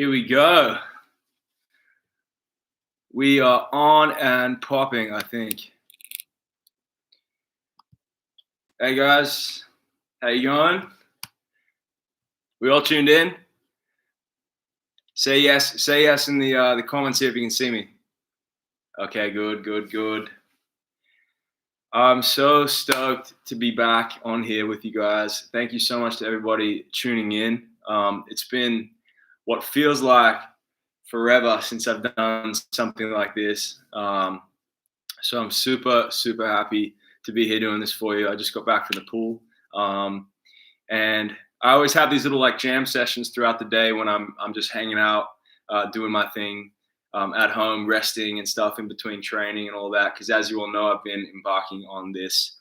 Here we go. We are on and popping, I think. Hey guys, how you going? We all tuned in? Say yes in the comments here if you can see me. Okay, good. I'm so stoked to be back on here with you guys. Thank you so much to everybody tuning in. It's been what feels like forever since I've done something like this. So I'm super happy to be here doing this for you. I just got back from the pool. And I always have these little like jam sessions throughout the day when I'm just hanging out, doing my thing at home, resting and stuff in between training and all that. Because as you all know, I've been embarking on this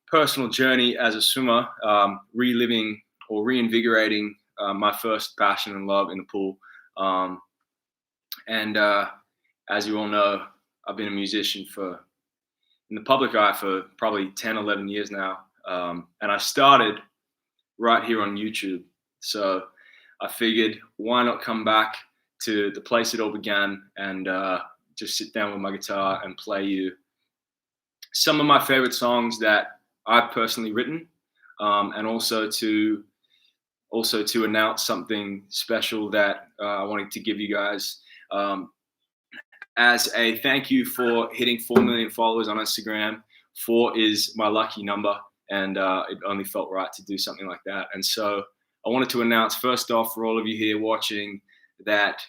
personal journey as a swimmer, reliving or reinvigorating my first passion and love in the pool. And as you all know, I've been a musician in the public eye for probably 10, 11 years now. And I started right here on YouTube. So I figured, why not come back to the place it all began and just sit down with my guitar and play you some of my favorite songs that I've personally written, and also to announce something special that I wanted to give you guys as a thank you for hitting 4 million followers on Instagram. 4 is my lucky number, and it only felt right to do something like that. And so I wanted to announce first off for all of you here watching that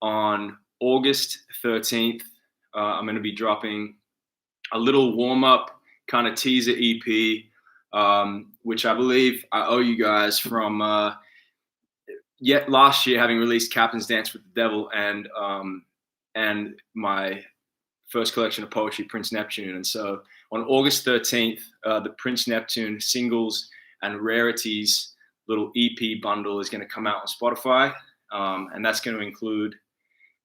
on August 13th, I'm going to be dropping a little warm-up kind of teaser EP, which I believe I owe you guys from last year, having released Captain's Dance with the Devil and my first collection of poetry, Prince Neptune. And so on August 13th, the Prince Neptune singles and rarities little EP bundle is going to come out on Spotify. And that's going to include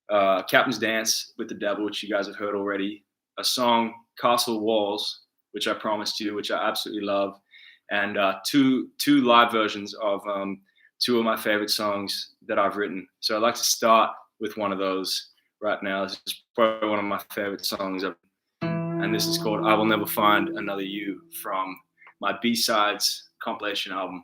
Captain's Dance with the Devil, which you guys have heard already, a song, Castle Walls, which I promised you, which I absolutely love, and two live versions of two of my favorite songs that I've written. So I'd like to start with one of those right now. This is probably one of my favorite songs ever, and this is called I Will Never Find Another You from my B-Sides compilation album.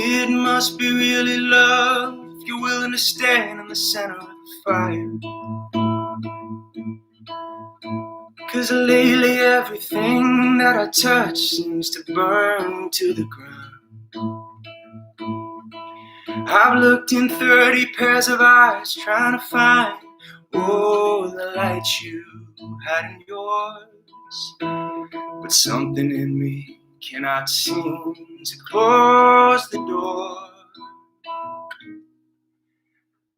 It must be really love if you're willing to stand in the center of the fire. 'Cause lately everything that I touch seems to burn to the ground. I've looked in 30 pairs of eyes trying to find the light you had in yours, but something in me cannot seem to close the door.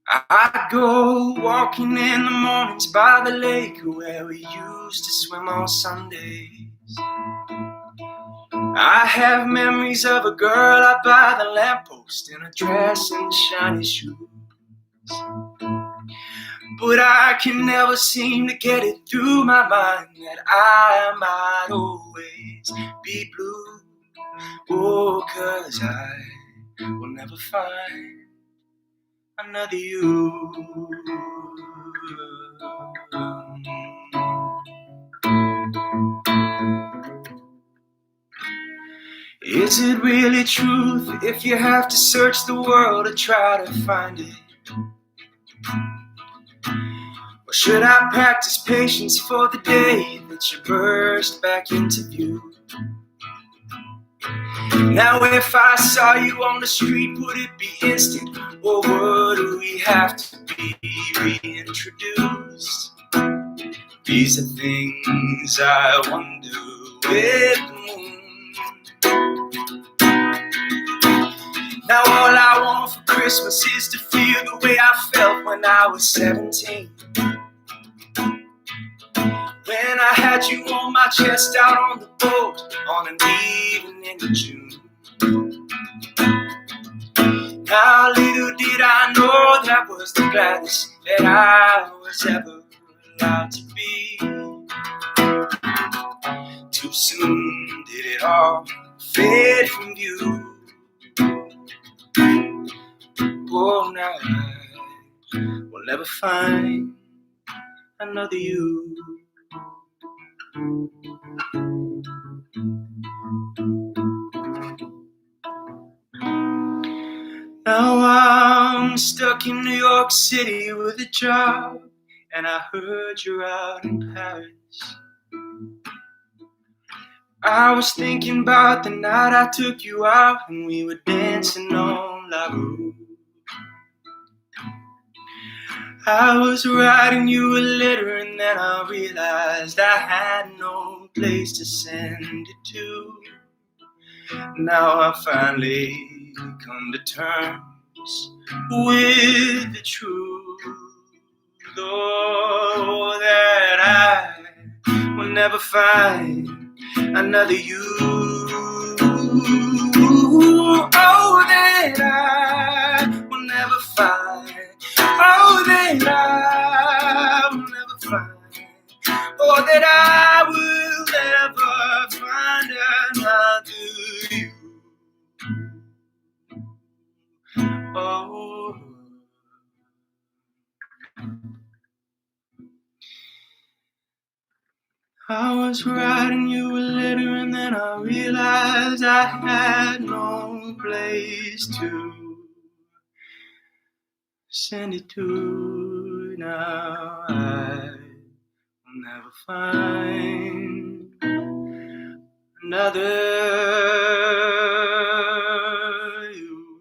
I go walking in the mornings by the lake where we used to swim on Sundays. I have memories of a girl out by the lamppost in a dress and shiny shoes. But I can never seem to get it through my mind that I might always be blue. Oh, 'cause I will never find another you. Is it really truth if you have to search the world to try to find it? Or should I practice patience for the day that you burst back into view? Now if I saw you on the street, would it be instant? Or would we have to be reintroduced? These are things I wonder with the moon. Now all I want for Christmas is to feel the way I felt when I was 17. When I had you on my chest out on the boat on an evening in June. How little did I know that was the gladdest that I was ever allowed to be. Too soon did it all fade from view. Oh, now I will never find another you. Now I'm stuck in New York City with a job, and I heard you're out in Paris. I was thinking about the night I took you out and we were dancing on La Rue. I was writing you a letter and then I realized I had no place to send it to. Now I finally come to terms with the truth, oh, that I will never find another you. Oh, that I will never find. Oh, that I will never find. Oh, that I will never find another you. Oh, I was writing you a letter and then I realized I had no place to send it to. Now I will never find another you.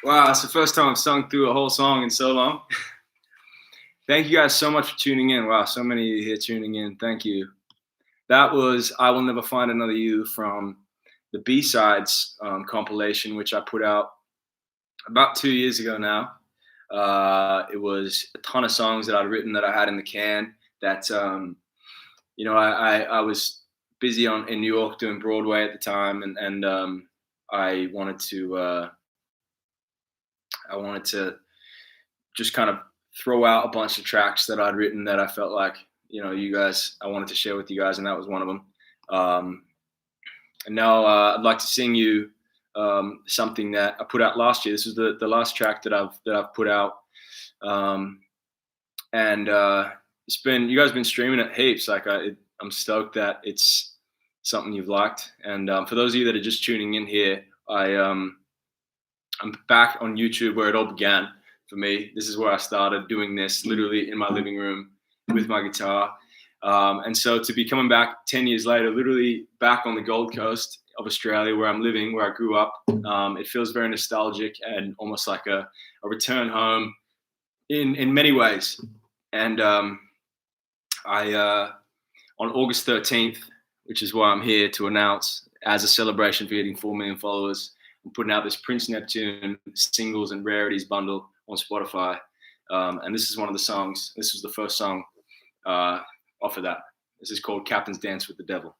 Wow, it's the first time I've sung through a whole song in so long. Thank you guys so much for tuning in. Wow, so many of you here tuning in. Thank you. That was I Will Never Find Another You from the B-Sides compilation, which I put out about 2 years ago now. It was a ton of songs that I'd written that I had in the can that, you know, I was busy in New York doing Broadway at the time, and I wanted to just kind of throw out a bunch of tracks that I'd written that I felt like, you know, you guys, I wanted to share with you guys, and that was one of them. And now I'd like to sing you something that I put out last year. This was the last track that I've put out, and it's been, you guys have been streaming it heaps. Like I'm stoked that it's something you've liked. And for those of you that are just tuning in here, I'm back on YouTube where it all began for me. This is where I started doing this, literally in my living room with my guitar. And so to be coming back 10 years later, literally back on the Gold Coast of Australia where I'm living, where I grew up, it feels very nostalgic and almost like a return home in many ways. And on August 13th, which is why I'm here to announce, as a celebration for hitting 4 million followers, I'm putting out this Prince Neptune singles and rarities bundle on Spotify. And this is one of the songs. This was the first song off of that. This is called Captain's Dance with the Devil.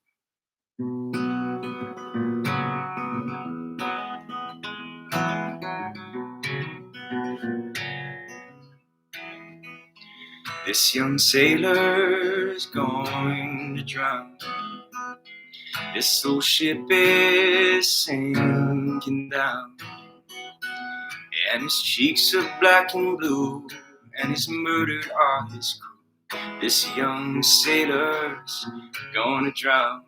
This young sailor's going to drown. This old ship is sinking down, and his cheeks are black and blue, and he's murdered all his crew. This young sailor's gonna drown.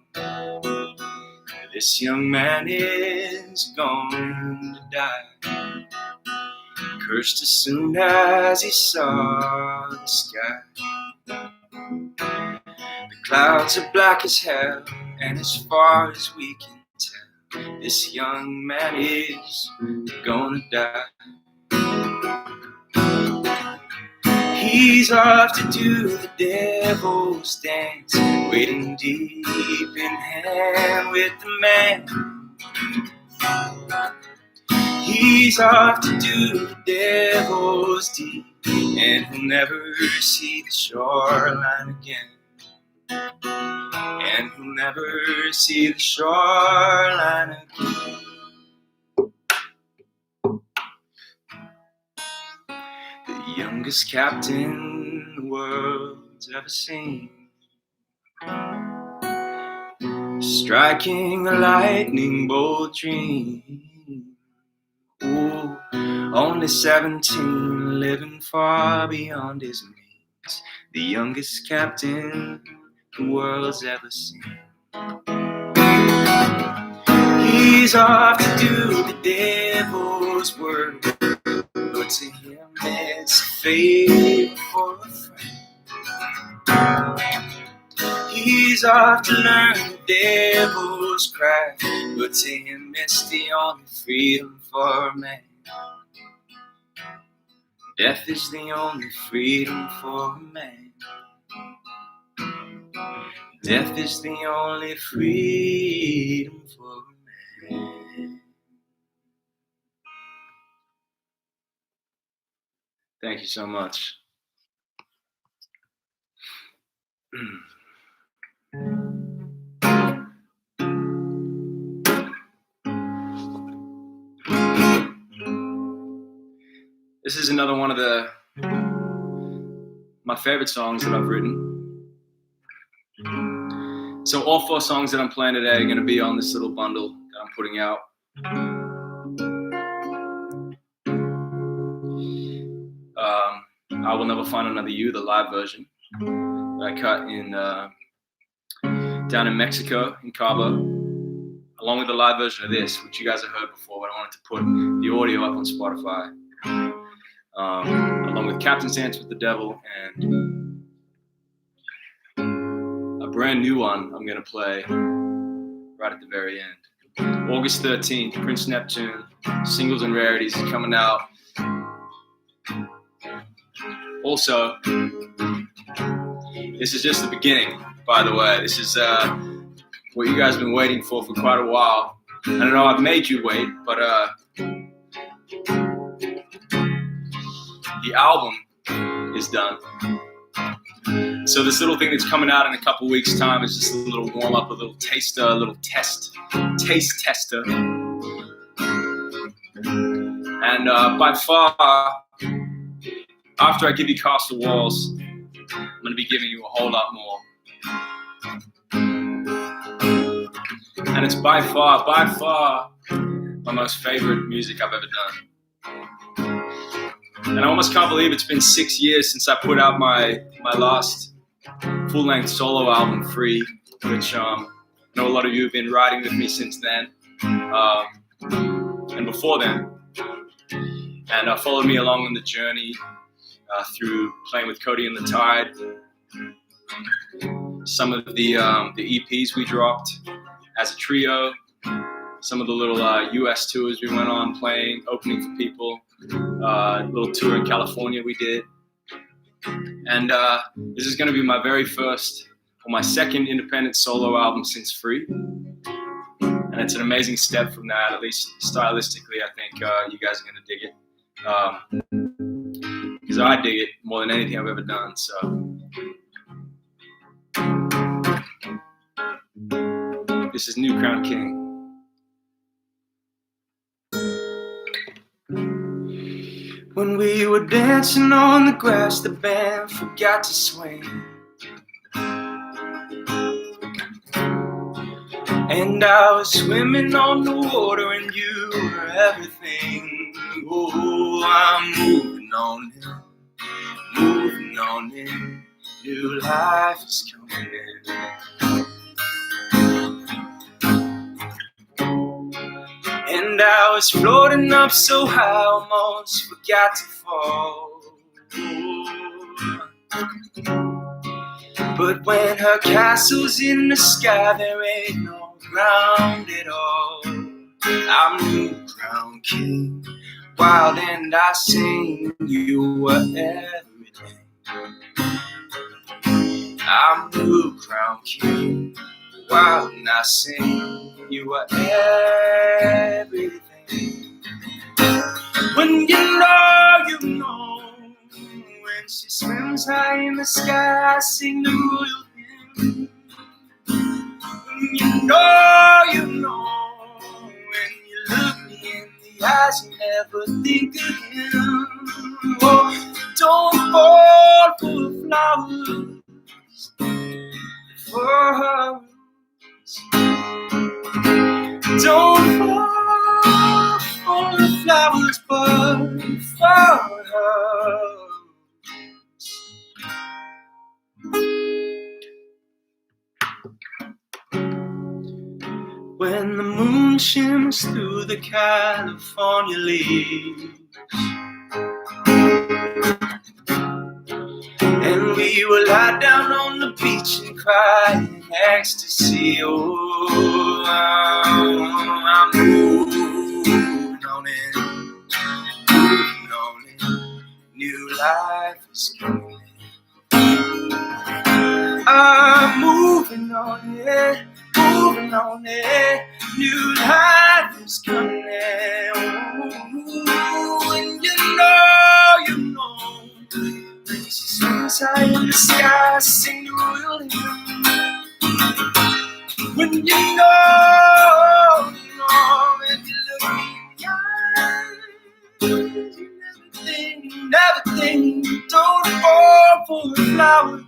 This young man is going to die, cursed as soon as he saw the sky. The clouds are black as hell, and as far as we can tell, this young man is gonna die. He's off to do the devil's dance, waiting deep in hand with the man. He's off to do the devil's deed, and he'll never see the shoreline again. and he'll never see the shoreline again. The youngest captain the world's ever seen, striking a lightning bolt dream. Ooh, only 17, living far beyond his means. The youngest captain the world's ever seen. He's off to do the devil's work, but to him it's a favor for a friend. He's off to learn the devil's craft, but to him it's the only freedom for a man. Death is the only freedom for a man. Death is the only freedom for a man. Thank you so much. This is another one of my favorite songs that I've written. So all 4 songs that I'm playing today are going to be on this little bundle that I'm putting out. I Will Never Find Another You, the live version that I cut down in Mexico, in Cabo, along with the live version of this, which you guys have heard before, but I wanted to put the audio up on Spotify, along with Captain's Dance with the Devil and a brand new one I'm going to play right at the very end. August 13th, Prince Neptune, Singles and Rarities is coming out. Also, this is just the beginning, by the way. This is what you guys have been waiting for quite a while. I don't know, I've made you wait, but the album is done. So this little thing that's coming out in a couple weeks' time is just a little warm-up, a little taster, a little taste tester. And by far, after I give you Castle Walls, I'm going to be giving you a whole lot more. And it's by far my most favorite music I've ever done. And I almost can't believe it's been 6 years since I put out my last full-length solo album, Free, which I know a lot of you have been riding with me since then, and before then. And followed me along on the journey through playing with Cody and the Tide. Some of the EPs we dropped as a trio, some of the little US tours we went on playing, opening for people, a little tour in California we did. And this is going to be my very first, or my second independent solo album since Free. And it's an amazing step from that, at least stylistically. I think you guys are going to dig it. Because I dig it more than anything I've ever done. So this is New Crown King. When we were dancing on the grass, the band forgot to swing. And I was swimming on the water and you were everything. Oh, I'm moving on in. New life is coming in. And I was floating up so high, almost forgot to fall. But when her castle's in the sky, there ain't no ground at all. I'm New Crown King, wild and I sing, you were everything. I'm New Crown King, wild and I sing, you were everything. When you know, when she swims high in the sky, I sing the royal hymn. You know, when you look me in the eyes, you never think of him. Oh, don't fall for flowers, don't fall for flowers, but for her. When the moon shimmers through the California leaves, and we will lie down on the beach and cry in ecstasy. Oh, I'm moving on in, moving on in. New life is coming. I'm moving on in, moving on in. New life is coming. Ooh, and you know. Swings high in the sky, sing the royal hymn. When you know, and you look me in the eyes, you never think, don't fall for a flower,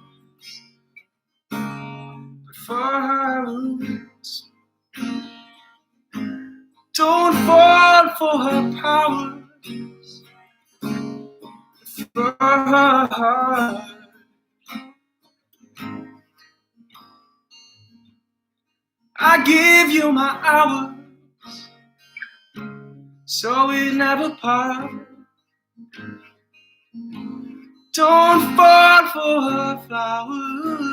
but for her roots. Don't fall for her powers, for her heart. I give you my hours, so we never part. Don't fall for her flowers,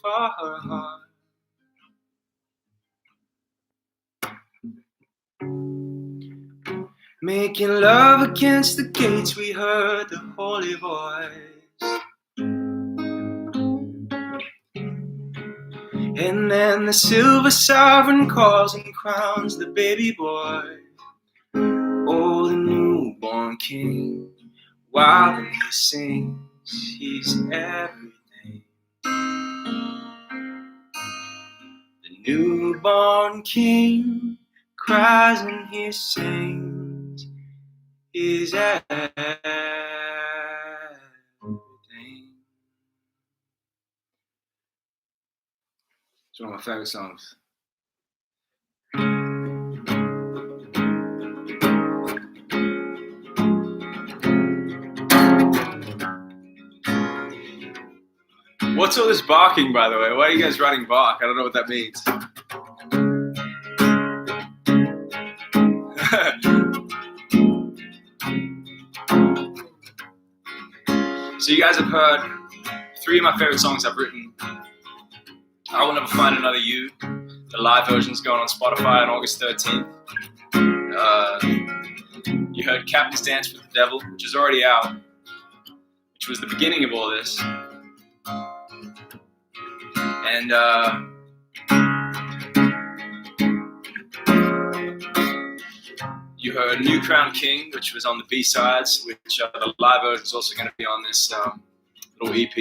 for her heart. Making love against the gates, we heard the holy voice. And then the silver sovereign calls and crowns the baby boy. Oh, the newborn king, while he sings, he's everything. The newborn king cries and he sings, he's everything. It's one of my favorite songs. What's all this barking, by the way? Why are you guys writing bark? I don't know what that means. So you guys have heard 3 of my favorite songs I've written. I Will Never Find Another You. The live version's going on Spotify on August 13th. You heard Captain's Dance with the Devil, which is already out, which was the beginning of all this. And you heard New Crown King, which was on the B-sides, which the live version is also going to be on this little EP.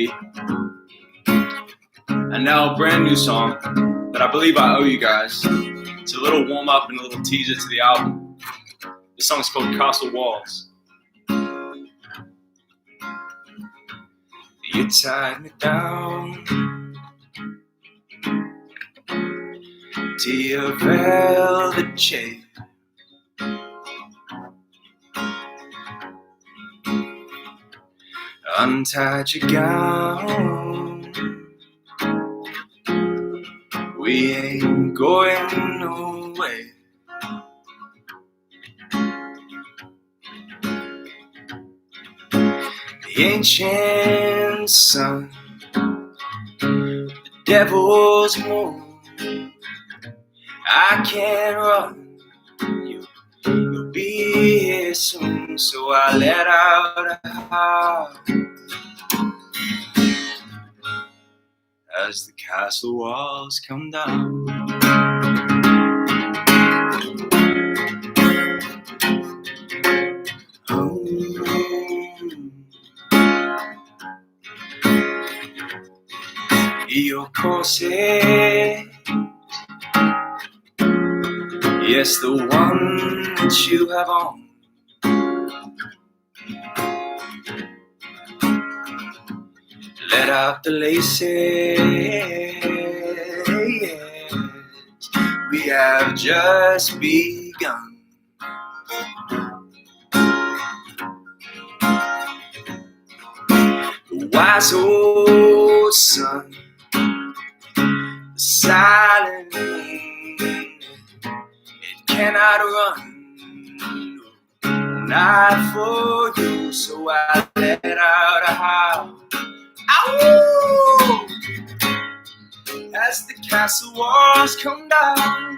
And now a brand new song that I believe I owe you guys. It's a little warm-up and a little teaser to the album. This song's called Castle Walls. You tied me down to your velvet chair. Untied your gown. We ain't going nowhere. The ancient sun, the devil's moon. I can't run, you'll be here soon. So I let out a howl as the castle walls come down. io cose, yes, the one that you have on. Let out the laces, we have just begun. The wise old sun, the silent moon, it cannot run, not for you, so I let out a howl. Ow! As the castle walls come down.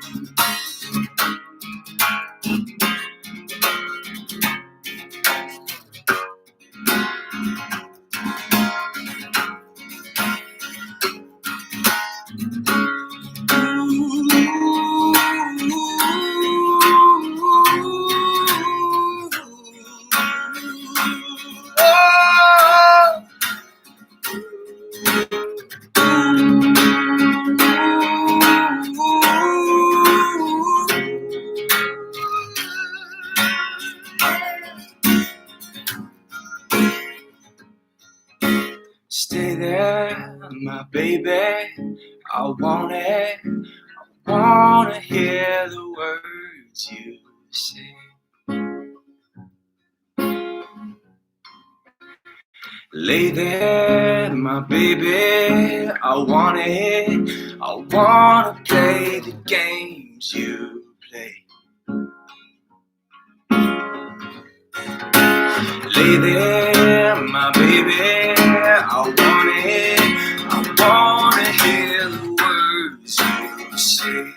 Stay there, my baby, I want it. I wanna hear the words you say. Lay there, my baby, I want it. I wanna play the games you play. Lay there, my baby, I want it. I wanna hear the words you say.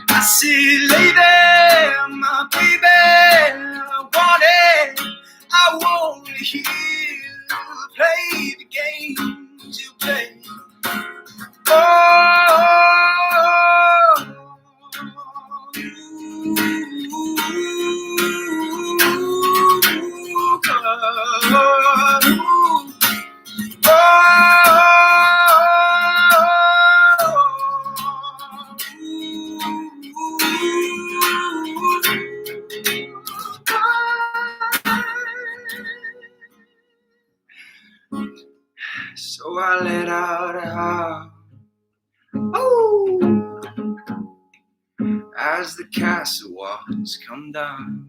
I say, lay there, my baby, I want it. I wanna hear you play the games you play. So I let out a howl. Oh, as the castle walls come down.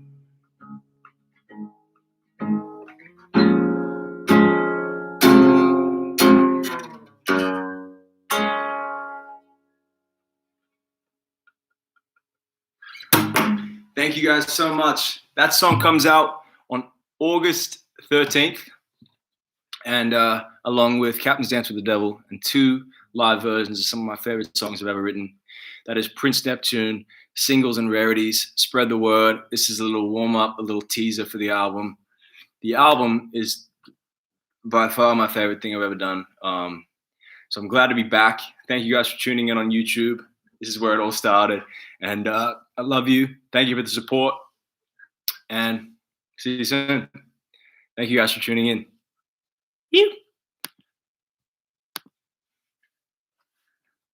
Thank you guys so much. That song comes out on August 13th, and along with Captain's Dance with the Devil and 2 live versions of some of my favorite songs I've ever written. That is Prince Neptune, Singles and Rarities. Spread the word. This is a little warm-up, a little teaser for the album. The album is by far my favorite thing I've ever done. So I'm glad to be back. Thank you guys for tuning in on YouTube. This is where it all started. And I love you. Thank you for the support. And see you soon. Thank you guys for tuning in. You.